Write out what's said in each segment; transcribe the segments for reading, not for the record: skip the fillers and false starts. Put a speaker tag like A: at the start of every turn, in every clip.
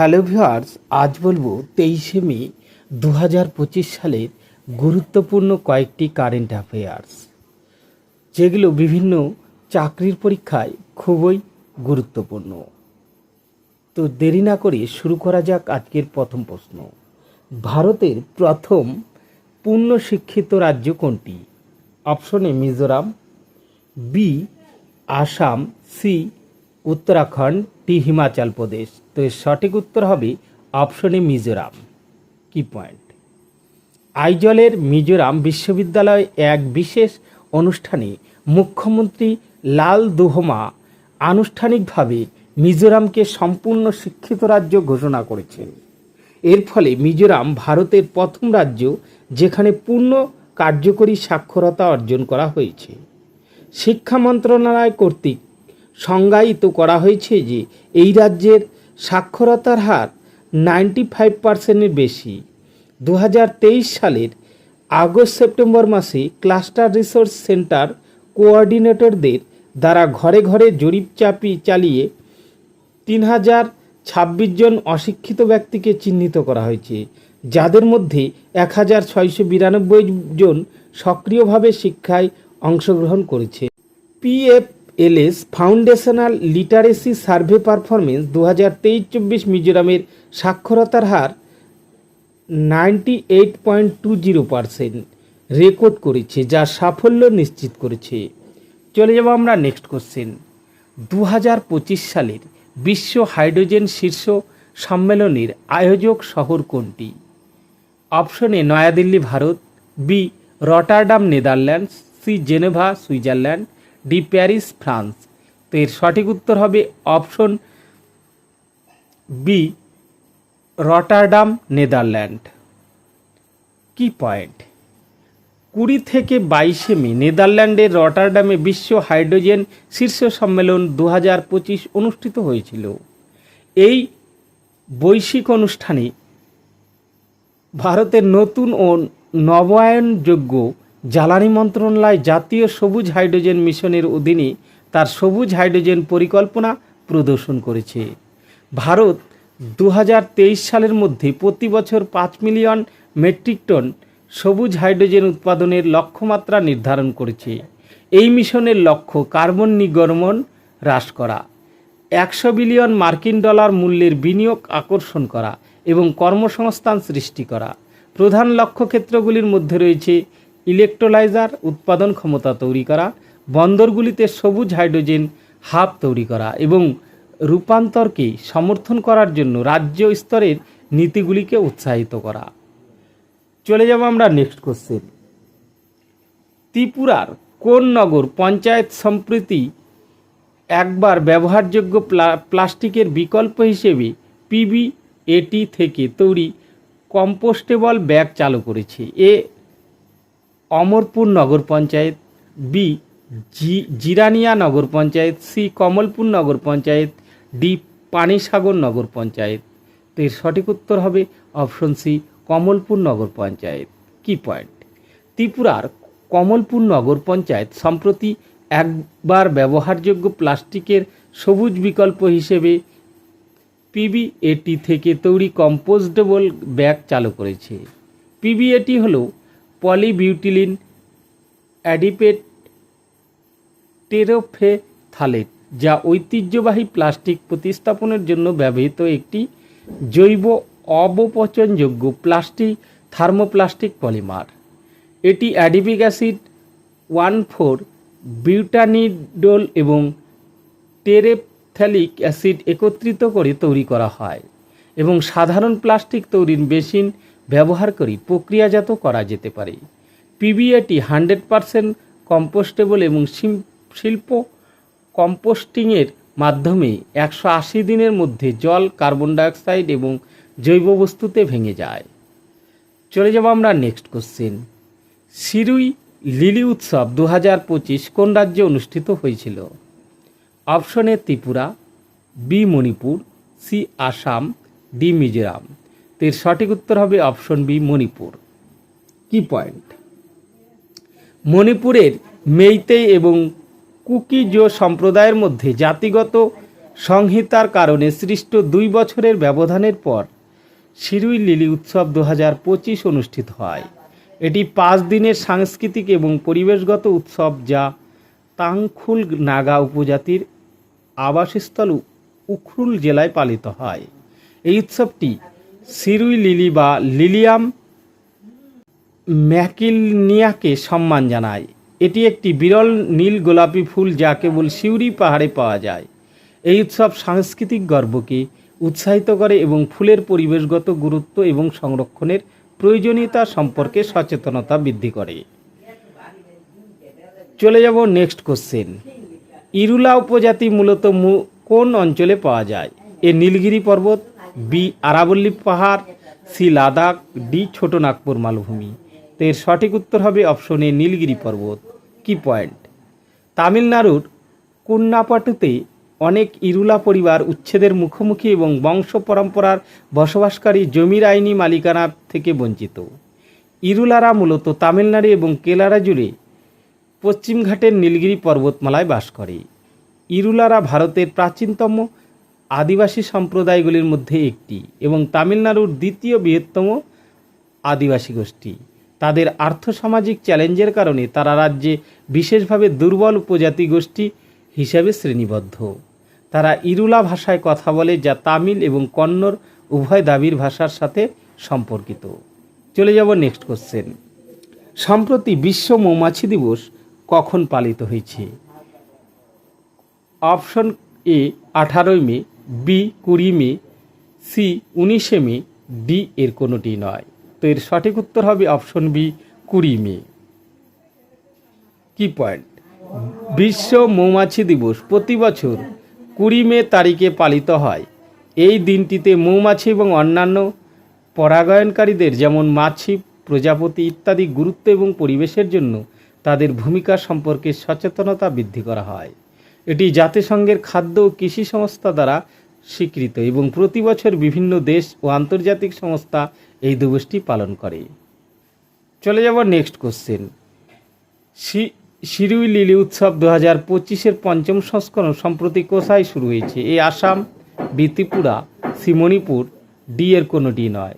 A: Hello viewers, আজ বলবো 23শে মে 2025 সালের গুরুত্বপূর্ণ কয়েকটি কারেন্ট অ্যাফেয়ার্স, যেগুলো বিভিন্ন চাকরির পরীক্ষায় খুবই গুরুত্বপূর্ণ। তো দেরি না করে শুরু করা যাক আজকের প্রথম প্রশ্ন। ভারতের প্রথম পূর্ণ শিক্ষিত রাজ্য কোনটি? Option A Mizoram, B Assam, C Uttarakhand, D Himachal Pradesh. তো এর সঠিক উত্তর হবে অপশন এ মিজোরাম। কি পয়েন্ট? আইজলের মিজোরাম বিশ্ববিদ্যালয়ে এক বিশেষ অনুষ্ঠানে মুখ্যমন্ত্রী লাল দুহমা আনুষ্ঠানিকভাবে মিজোরামকে সম্পূর্ণ শিক্ষিত রাজ্য ঘোষণা করেছেন। এর ফলে মিজোরাম ভারতের প্রথম রাজ্য যেখানে পূর্ণ কার্যকরী সাক্ষরতা অর্জন করা হয়েছে। শিক্ষা মন্ত্রণালয় কর্তৃক সংজ্ঞায়িত করা হয়েছে যে এই রাজ্যের সাক্ষরতার হার 95%-এর বেশি। 2023 সালের আগস্ট-সেপ্টেম্বর মাসে ক্লাস্টার রিসোর্স সেন্টার কোঅর্ডিনেটরদের দ্বারা ঘরে ঘরে জরিপ চালিয়ে 3026 জন অশিক্ষিত ব্যক্তিকে চিহ্নিত করা হয়েছে, যাদের মধ্যে 1692 জন সক্রিয়ভাবে শিক্ষায় অংশগ্রহণ করেছে। PFLS foundational literacy survey performance 2023-24 মিজোরামের সাক্ষরতার হার 98.20% রেকর্ড করেছে, যা সাফল্য নিশ্চিত করেছে। চলে যাব আমরা নেক্সট কোশ্চেন। 2025 সালের বিশ্ব হাইড্রোজেন শীর্ষ সম্মেলনের আয়োজক শহর কোনটি? Option A New Delhi Bharat, B Rotterdam Netherlands, C Geneva Switzerland, D Paris France. তো এর সঠিক উত্তর হবে অপশন বি রটারডাম নেদারল্যান্ড। কি পয়েন্ট? 20 থেকে 22শে মে নেদারল্যান্ডের রটারডামে বিশ্ব হাইড্রোজেন শীর্ষ সম্মেলন 2025 অনুষ্ঠিত হয়েছিল। এই বৈশ্বিক অনুষ্ঠানে ভারতের নতুন ও নবায়নযোগ্য জ্বালানি মন্ত্রণালয় জাতীয় সবুজ হাইড্রোজেন মিশনের অধীনে তার সবুজ হাইড্রোজেন পরিকল্পনা প্রদর্শন করেছে। ভারত 2023 সালের মধ্যে প্রতি বছর 5 মিলিয়ন মেট্রিক টন সবুজ হাইড্রোজেন উৎপাদনের লক্ষ্যমাত্রা নির্ধারণ করেছে। এই মিশনের লক্ষ্য কার্বন নির্গমন হ্রাস করা, 100 বিলিয়ন মার্কিন ডলার মূল্যের বিনিয়োগ আকর্ষণ করা এবং কর্মসংস্থান সৃষ্টি করা। প্রধান লক্ষ্যক্ষেত্রগুলির মধ্যে রয়েছে ইলেকট্রোলাইজার উৎপাদন ক্ষমতা তৈরি করা, বন্দরগুলিতে সবুজ হাইড্রোজেন হাব তৈরি করা এবং রূপান্তরকে সমর্থন করার জন্য রাজ্য স্তরের নীতিগুলিকে উৎসাহিত করা। চলে যাব আমরা নেক্সট কোশ্চেন। ত্রিপুরার কোন নগর পঞ্চায়েত সম্প্রতি একবার ব্যবহারযোগ্য প্লাস্টিকের বিকল্প হিসেবে PBAT থেকে তৈরি কম্পোস্টেবল ব্যাগ চালু করেছে? এ অমরপুর নগর পঞ্চায়েত, বি জিরানিয়া নগর পঞ্চায়েত, সি কমলপুর নগর পঞ্চায়েত, ডি পানিসাগর নগর পঞ্চায়েত। তো এর সঠিক উত্তর হবে অপশন সি কমলপুর নগর পঞ্চায়েত। কি পয়েন্ট? ত্রিপুরার কমলপুর নগর পঞ্চায়েত সম্প্রতি একবার ব্যবহারযোগ্য প্লাস্টিকের সবুজ বিকল্প হিসেবে PBAT থেকে তৈরি কম্পোস্টেবল ব্যাগ চালু করেছে। PBAT হলো পলিবিউটিলিন অ্যাডিপেট টেরোফেথালেট, যা ঐতিহ্যবাহী প্লাস্টিক প্রতিস্থাপনের জন্য ব্যবহৃত একটি জৈব অবপচনযোগ্য থার্মোপ্লাস্টিক পলিমার। এটি অ্যাডিপিক অ্যাসিড 1,4 বিউটানিডোল এবং টেরেপথ্যালিক অ্যাসিড একত্রিত করে তৈরি করা হয় এবং সাধারণ প্লাস্টিক তৈরির মেশিন ব্যবহার করে প্রক্রিয়াজাত করা যেতে পারে। PBAT 100% কম্পোস্টেবল এবং শিল্প কম্পোস্টিংয়ের মাধ্যমে 180 দিনের মধ্যে জল, কার্বন ডাইঅক্সাইড এবং জৈব বস্তুতে ভেঙে যায়। চলে যাব আমরা নেক্সট কোশ্চেন। সিরুই লিলি উৎসব 2025 কোন রাজ্যে অনুষ্ঠিত হয়েছিল? Option A Tripura, B Manipur, C Assam, D Mizoram. তো এর সঠিক উত্তর হবে অপশন বি মণিপুর। কি পয়েন্ট? মণিপুরের মেইতেই এবং কুকি-জো সম্প্রদায়ের মধ্যে জাতিগত সংহিতার কারণে সৃষ্ট 2 বছরের ব্যবধানের পর শিরুই লিলি উৎসব 2025 অনুষ্ঠিত হয়। এটি 5 দিনের সাংস্কৃতিক এবং পরিবেশগত উৎসব যা তাংখুল নাগা উপজাতির আবাসস্থল উখরুল জেলায় পালিত হয়। এই উৎসবটি শিরুই লিলি বা লিলিয়াম ম্যাকিলনিয়াকে সম্মান জানায়। এটি একটি বিরল নীল গোলাপি ফুল যা কেবল সিউড়ি পাহাড়ে পাওয়া যায়। এই উৎসব সাংস্কৃতিক গর্বকে উৎসাহিত করে এবং ফুলের পরিবেশগত গুরুত্ব এবং সংরক্ষণের প্রয়োজনীয়তা সম্পর্কে সচেতনতা বৃদ্ধি করে। চলে যাব নেক্সট কোশ্চেন। ইরুলা উপজাতি মূলত কোন অঞ্চলে পাওয়া যায়? এ নীলগিরি পর্বত, বি আরাবল্লী পাহাড়, সি লাদাখ, ডি ছোট নাগপুর মালভূমি। তো এর সঠিক উত্তর হবে অপশন এ নীলগিরি পর্বত। কি পয়েন্ট? তামিলনাড়ুর কুন্নাপাটুতে অনেক ইরুলা পরিবার উচ্ছেদের মুখোমুখি এবং বংশ পরম্পরার বসবাসকারী জমির আইনি মালিকানা থেকে বঞ্চিত। ইরুলারা মূলত তামিলনাড়ু এবং কেরালা জুড়ে পশ্চিমঘাটের নীলগিরি পর্বতমালায় বাস করে। ইরুলারা ভারতের প্রাচীনতম আদিবাসী সম্প্রদায়গুলির মধ্যে একটি এবং তামিলনাড়ুর দ্বিতীয় বৃহত্তম আদিবাসী গোষ্ঠী। তাদের আর্থসামাজিক চ্যালেঞ্জের কারণে তারা রাজ্যে বিশেষভাবে দুর্বল উপজাতি গোষ্ঠী হিসাবে শ্রেণীবদ্ধ। তারা ইরুলা ভাষায় কথা বলে যা তামিল এবং কন্নড় উভয় দাবির ভাষার সাথে সম্পর্কিত। চলে যাব নেক্সট কোশ্চেন। সম্প্রতি বিশ্ব মৌমাছি দিবস কখন পালিত হয়েছে? অপশন এ 18 মে, বি 20 মে, সি 19 মে, ডি এর কোনোটি নয়। তো এর সঠিক উত্তর হবে অপশন বি 20 মে। কি পয়েন্ট? বিশ্ব মৌমাছি দিবস প্রতি বছর 20 মে তারিখে পালিত হয়। এই দিনটিতে মৌমাছি এবং অন্যান্য পরাগায়নকারীদের যেমন মাছি, প্রজাপতি ইত্যাদি গুরুত্ব এবং পরিবেশের জন্য তাদের ভূমিকা সম্পর্কে সচেতনতা বৃদ্ধি করা হয়। এটি জাতিসংঘের খাদ্য ও কৃষি সংস্থা দ্বারা স্বীকৃত এবং প্রতি বছর বিভিন্ন দেশ ও আন্তর্জাতিক সংস্থা এই দিবসটি পালন করে। চলে যাব নেক্সট কোশ্চেন। শিরুই লিলি উৎসব 2025-এর 5ম সংস্করণ সম্প্রতি কোথায় শুরু হয়েছে? A Assam, B Tripura, C Manipur, D এর কোনোটি নয়।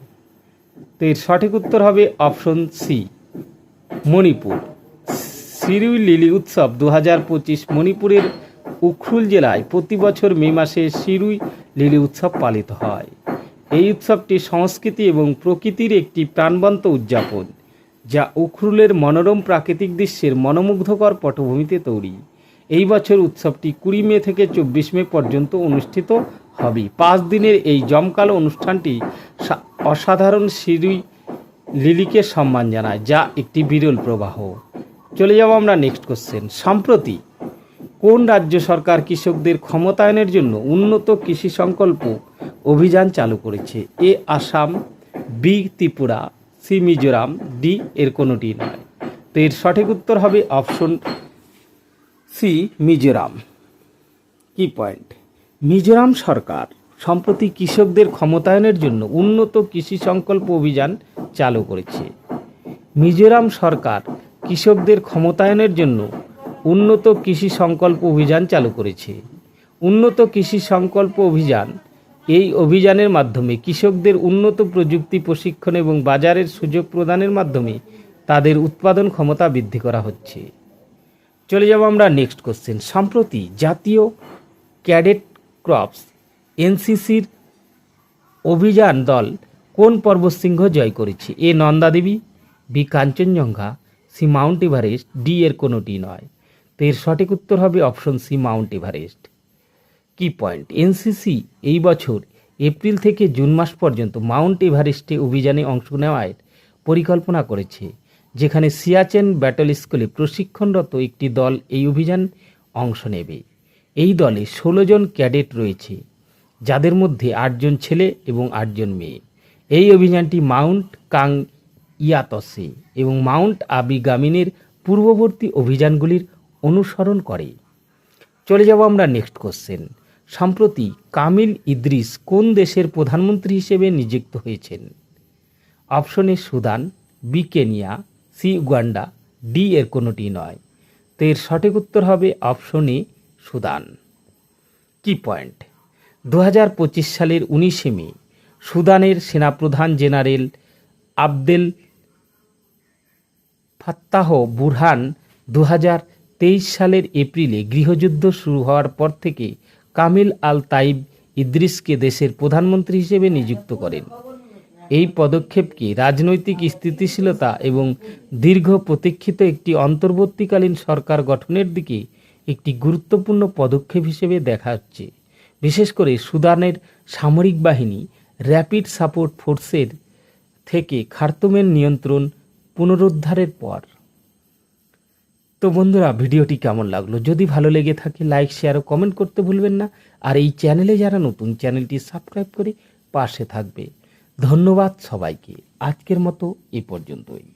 A: তো এর সঠিক উত্তর হবে option C Manipur. Shirui lily উৎসব 2025 মণিপুরের উখরুল জেলায় প্রতি বছর মে মাসে শিরুই লিলি উৎসব পালিত হয়। এই উৎসবটি সংস্কৃতি এবং প্রকৃতির একটি প্রাণবন্ত উদযাপন যা উখরুলের মনোরম প্রাকৃতিক দৃশ্যের মনোমুগ্ধকর পটভূমিতে তৈরি। এই বছর উৎসবটি 20 মে থেকে 24 মে পর্যন্ত অনুষ্ঠিত হবে। 5 দিনের এই জমকালো অনুষ্ঠানটি অসাধারণ শিরুই লিলিকে সম্মান জানায় যা একটি বিরল প্রবাহ। চলে যাব আমরা নেক্সট কোশ্চেন। সম্প্রতি কোন রাজ্য সরকার কৃষকদের ক্ষমতায়নের জন্য উন্নত কৃষি সংকল্প অভিযান চালু করেছে? A Assam, B Tripura, C Mizoram, D এর কোনোটি নয়। তো এর সঠিক উত্তর হবে অপশন সি মিজোরাম। কি পয়েন্ট? মিজোরাম সরকার সম্প্রতি কৃষকদের ক্ষমতায়নের জন্য উন্নত কৃষি সংকল্প অভিযান চালু করেছে। মিজোরাম সরকার কৃষকদের ক্ষমতায়নের জন্য উন্নত কৃষি সংকল্প অভিযান চালু করেছে। উন্নত কৃষি সংকল্প অভিযান এই অভিযানের মাধ্যমে কৃষকদের উন্নত প্রযুক্তি প্রশিক্ষণ এবং বাজারের সুযোগ প্রদানের মাধ্যমে তাদের উৎপাদন ক্ষমতা বৃদ্ধি করা হচ্ছে। চলে যাব আমরা নেক্সট কোশ্চেন। সম্প্রতি জাতীয় ক্যাডেট ক্রপস এনসিসির অভিযান দল কোন পর্বতশৃঙ্গ জয় করেছে? A Nanda Devi, B Kanchenjunga, C mount Everest, D এর কোনোটি নয়। তো এর সঠিক উত্তর হবে option C mount Everest. Key point? NCC এই বছর এপ্রিল থেকে জুন মাস পর্যন্ত মাউন্ট এভারেস্টে অভিযানে অংশ নেওয়ার পরিকল্পনা করেছে, যেখানে সিয়াচেন ব্যাটল স্কুলে প্রশিক্ষণরত একটি দল এই অভিযান অংশ নেবে। এই দলে 16 জন ক্যাডেট রয়েছে, যাদের মধ্যে 8 জন ছেলে এবং 8 জন মেয়ে। এই অভিযানটি মাউন্ট কাং ইয়াতসে এবং মাউন্ট আবি গামিনের পূর্ববর্তী অভিযানগুলির অনুসরণ করে। চলে যাব আমরা নেক্সট কোশ্চেন। সম্প্রতি কামিল ইদ্রিস কোন দেশের প্রধানমন্ত্রী হিসেবে নিযুক্ত হয়েছেন? Option A Sudan, B Kenya, C Uganda, D এর কোনোটি নয়। তো এর সঠিক উত্তর হবে অপশন এ সুদান। কি পয়েন্ট? 2025 সালের 19শে মে সুদানের সেনাপ্রধান জেনারেল আবদেল ফাত্তাহ বুরহান 2023 সালের এপ্রিলে গৃহযুদ্ধ শুরু হওয়ার পর থেকে কামিল আল তাইব ইদ্রিসকে দেশের প্রধানমন্ত্রী হিসেবে নিযুক্ত করেন। এই পদক্ষেপকে রাজনৈতিক স্থিতিশীলতা এবং দীর্ঘ প্রতীক্ষিত একটি অন্তর্বর্তীকালীন সরকার গঠনের দিকে একটি গুরুত্বপূর্ণ পদক্ষেপ হিসেবে দেখা হচ্ছে, বিশেষ করে সুদানের সামরিক বাহিনী র্যাপিড সাপোর্ট ফোর্সের থেকে খার্তুমের নিয়ন্ত্রণ পুনরুদ্ধারের পর। তো বন্ধুরা, ভিডিওটি কেমন লাগলো? যদি ভালো লেগে থাকে লাইক, শেয়ার ও কমেন্ট করতে ভুলবেন না। আর এই চ্যানেলে যারা নতুন, চ্যানেলটি সাবস্ক্রাইব করে পাশে থাকবে। ধন্যবাদ সবাইকে। আজকের মতো এ পর্যন্তই।